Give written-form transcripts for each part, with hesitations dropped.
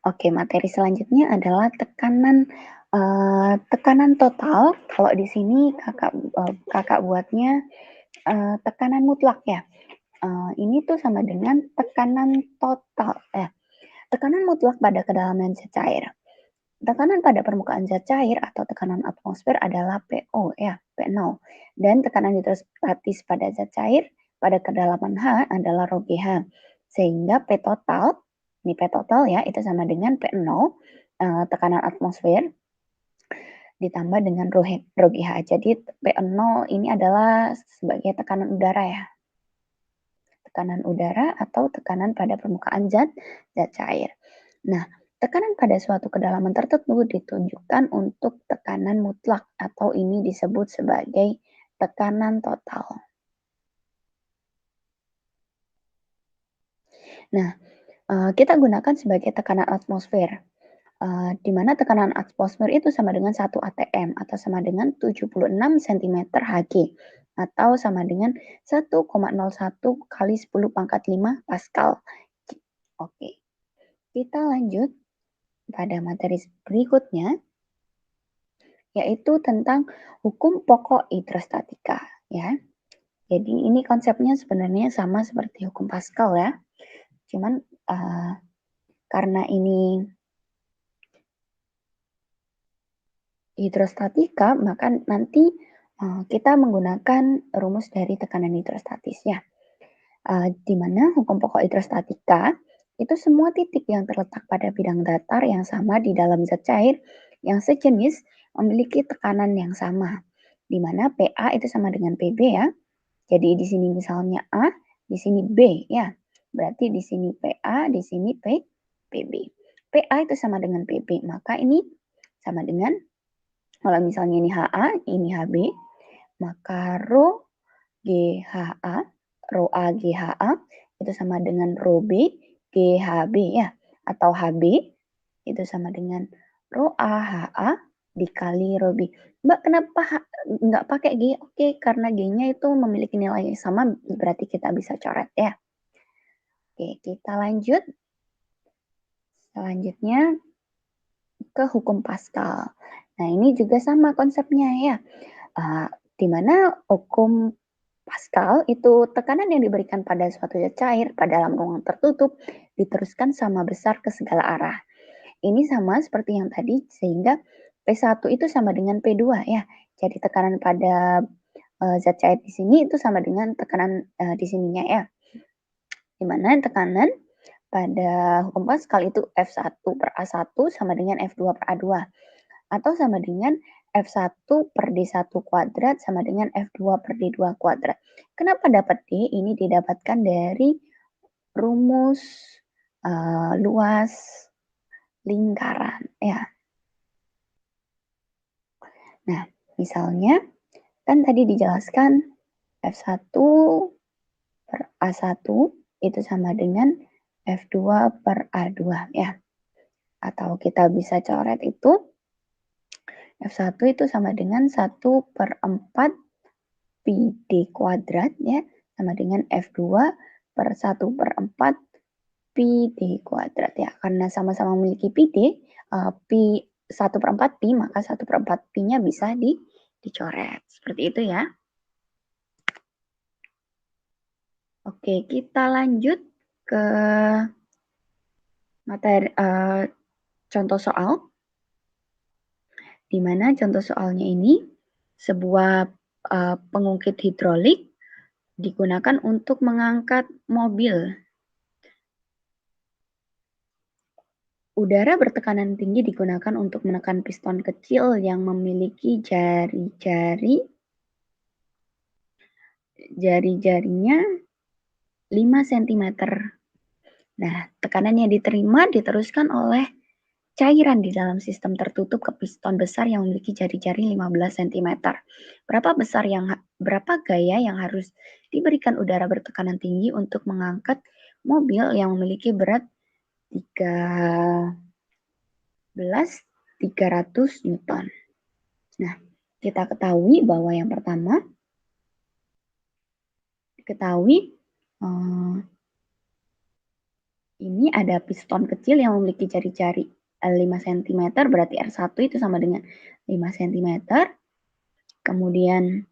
Oke, materi selanjutnya adalah tekanan total. Kalau di sini Kakak buatnya tekanan mutlak ya. Ini tuh sama dengan tekanan total ya. Tekanan mutlak pada kedalaman zat cair. Tekanan pada permukaan zat cair atau tekanan atmosfer adalah PO ya, P0. Dan tekanan hidrostatis pada zat cair pada kedalaman H adalah rho GH. Sehingga P total, ini P total ya, itu sama dengan P0, tekanan atmosfer, ditambah dengan rho GH. Jadi P0 ini adalah sebagai tekanan udara ya. Tekanan udara atau tekanan pada permukaan zat cair. Nah, tekanan pada suatu kedalaman tertentu ditunjukkan untuk tekanan mutlak atau ini disebut sebagai tekanan total. Nah, kita gunakan sebagai tekanan atmosfer, di mana tekanan atmosfer itu sama dengan 1 atm atau sama dengan 76 cm Hg atau sama dengan 1,01 kali 10 pangkat 5 Pascal. Oke, kita lanjut pada materi berikutnya, yaitu tentang hukum pokok hidrostatika ya. Jadi ini konsepnya sebenarnya sama seperti hukum Pascal ya. Cuman karena ini hidrostatika, maka nanti kita menggunakan rumus dari tekanan hidrostatis ya. Di mana hukum pokok hidrostatika itu semua titik yang terletak pada bidang datar yang sama di dalam zat cair yang sejenis memiliki tekanan yang sama, di mana PA itu sama dengan PB ya. Jadi di sini misalnya A, di sini B ya. Berarti di sini PA, di sini PB. PA itu sama dengan PB, maka ini sama dengan, kalau misalnya ini HA, ini HB, maka rho GHA, rho A GHA itu sama dengan rho B GHB ya, atau HB itu sama dengan rho A HA dikali rho B. Mbak, kenapa nggak pakai G? Oke, karena G-nya itu memiliki nilai yang sama, berarti kita bisa coret ya. Oke, kita lanjut. Selanjutnya ke hukum Pascal. Nah, ini juga sama konsepnya ya. Di mana hukum Pascal itu tekanan yang diberikan pada suatu zat cair pada dalam ruangan tertutup diteruskan sama besar ke segala arah. Ini sama seperti yang tadi, sehingga P1 itu sama dengan P2 ya. Jadi tekanan pada zat cair di sini itu sama dengan tekanan di sininya ya. Di mana tekanan pada hukum Pascal itu F1 per A1 sama dengan F2 per A2. Atau sama dengan F1 per D1 kuadrat sama dengan F2 per D2 kuadrat. Kenapa dapat D? Ini didapatkan dari rumus luas lingkaran ya. Nah, misalnya kan tadi dijelaskan F1 per A1 itu sama dengan F2 per A2 ya. Atau kita bisa coret itu F1 itu sama dengan 1 per 4 pi D kuadrat ya, sama dengan F2 per 1 per 4 pi D kuadrat ya. Karena sama-sama memiliki pi D, pi 1 per 4 pi, maka 1 per 4 pi-nya bisa dicoret. Seperti itu ya. Oke, kita lanjut ke materi contoh soal. Di mana contoh soalnya ini sebuah pengungkit hidrolik digunakan untuk mengangkat mobil. Udara bertekanan tinggi digunakan untuk menekan piston kecil yang memiliki jari-jarinya 5 cm. Nah, tekanan yang diterima diteruskan oleh cairan di dalam sistem tertutup ke piston besar yang memiliki jari-jari 15 cm. Berapa gaya yang harus diberikan udara bertekanan tinggi untuk mengangkat mobil yang memiliki berat 300 Newton. Nah, kita ketahui bahwa yang pertama Ini ada piston kecil yang memiliki jari-jari 5 cm, berarti R1 itu sama dengan 5 cm. Kemudian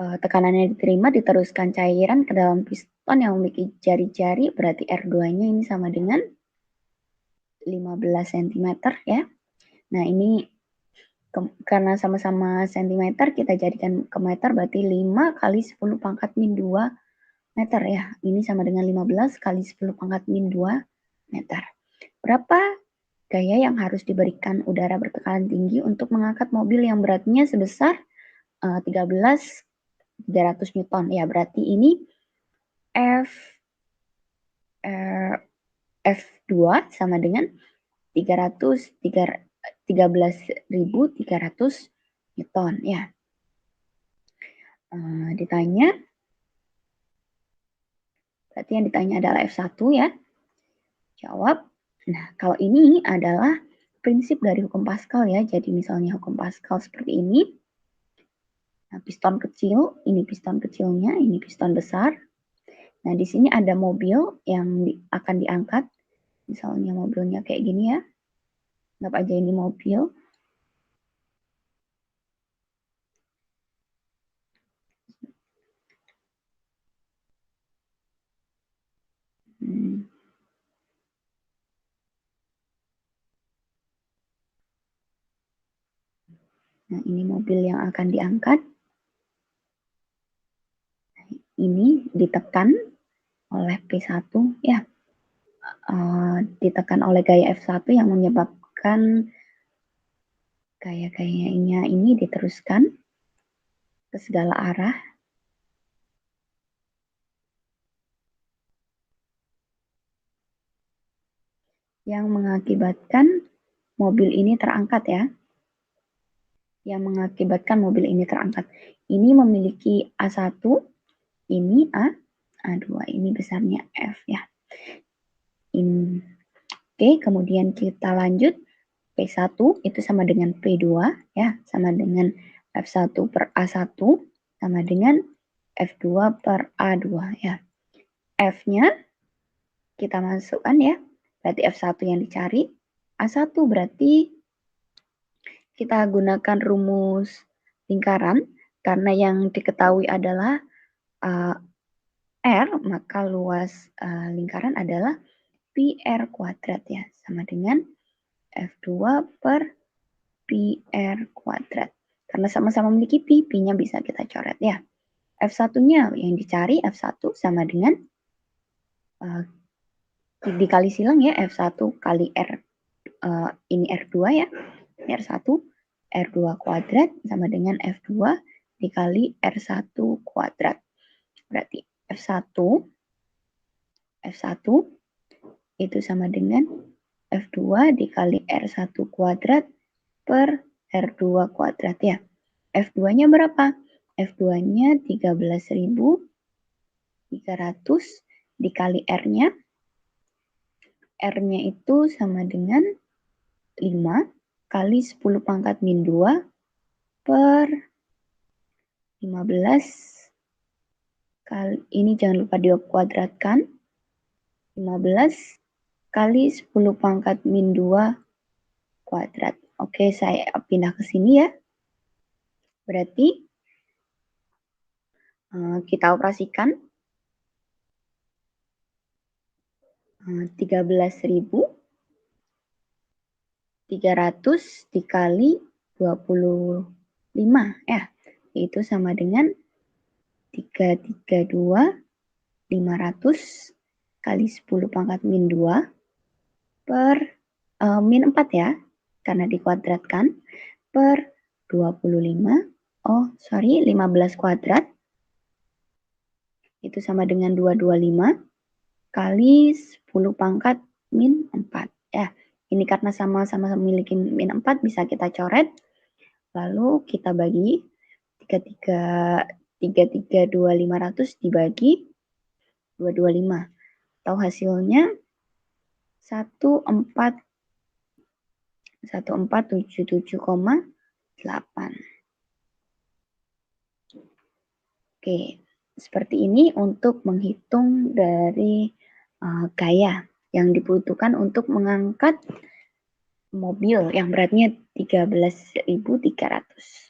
tekanannya diterima, diteruskan cairan ke dalam piston yang memiliki jari-jari, berarti R2-nya ini sama dengan 15 cm ya. Nah, ini karena sama-sama cm, kita jadikan ke meter, berarti 5 kali 10 pangkat min 2 meter ya. Ini sama dengan 15 kali 10 pangkat min 2 meter. Berapa gaya yang harus diberikan udara bertekanan tinggi untuk mengangkat mobil yang beratnya sebesar 13.300 Newton? Ya, berarti ini F2 sama dengan 13.300 Newton ya. Ditanya, berarti yang ditanya adalah F1 ya. Jawab. Nah, kalau ini adalah prinsip dari hukum Pascal ya. Jadi misalnya hukum Pascal seperti ini. Nah, piston kecil, ini piston kecilnya, ini piston besar. Nah, di sini ada mobil yang akan diangkat. Misalnya mobilnya kayak gini ya. Anggap aja ini mobil. Nah, ini mobil yang akan diangkat. Ini ditekan oleh P1 ya. Ditekan oleh gaya F1 yang menyebabkan gaya-gayanya ini diteruskan ke segala arah. Yang mengakibatkan mobil ini terangkat ya. Yang mengakibatkan mobil ini terangkat. Ini memiliki A1, ini A, A2, ini besarnya F ya. Ini. Oke, kemudian kita lanjut. P1 itu sama dengan P2 ya, sama dengan F1 per A1 sama dengan F2 per A2 ya. F-nya kita masukkan ya, berarti F1 yang dicari. A1 berarti kita gunakan rumus lingkaran, karena yang diketahui adalah R, maka luas lingkaran adalah PR kuadrat ya, sama dengan F2 per PR kuadrat. Karena sama-sama memiliki Pi, Pi-nya bisa kita coret ya. F1-nya yang dicari, F1 sama dengan dikali silang ya, F1 kali R, ini R2 ya, ini R1, R2 kuadrat sama dengan F2 dikali R1 kuadrat. Berarti F1 itu sama dengan F2 dikali R1 kuadrat per R2 kuadrat ya. F2-nya berapa? F2-nya 13.300 dikali R-nya. R-nya itu sama dengan 5 kali 10 pangkat min 2 per 15 kali, ini jangan lupa dikuadratkan, 15 kali 10 pangkat min 2 kuadrat. Oke, saya pindah ke sini ya. Berarti kita operasikan 13.300 dikali 25 ya. Itu sama dengan 332.500 kali 10 pangkat min 2 per min 4 ya, karena dikuadratkan, per 15 kuadrat, itu sama dengan 225 kali 10 pangkat min 4 ya. Ini karena sama-sama memiliki min 4 bisa kita coret, lalu kita bagi 332.500 dibagi 225, atau hasilnya 1477,8. Oke, seperti ini untuk menghitung dari gaya yang dibutuhkan untuk mengangkat mobil yang beratnya 13.300.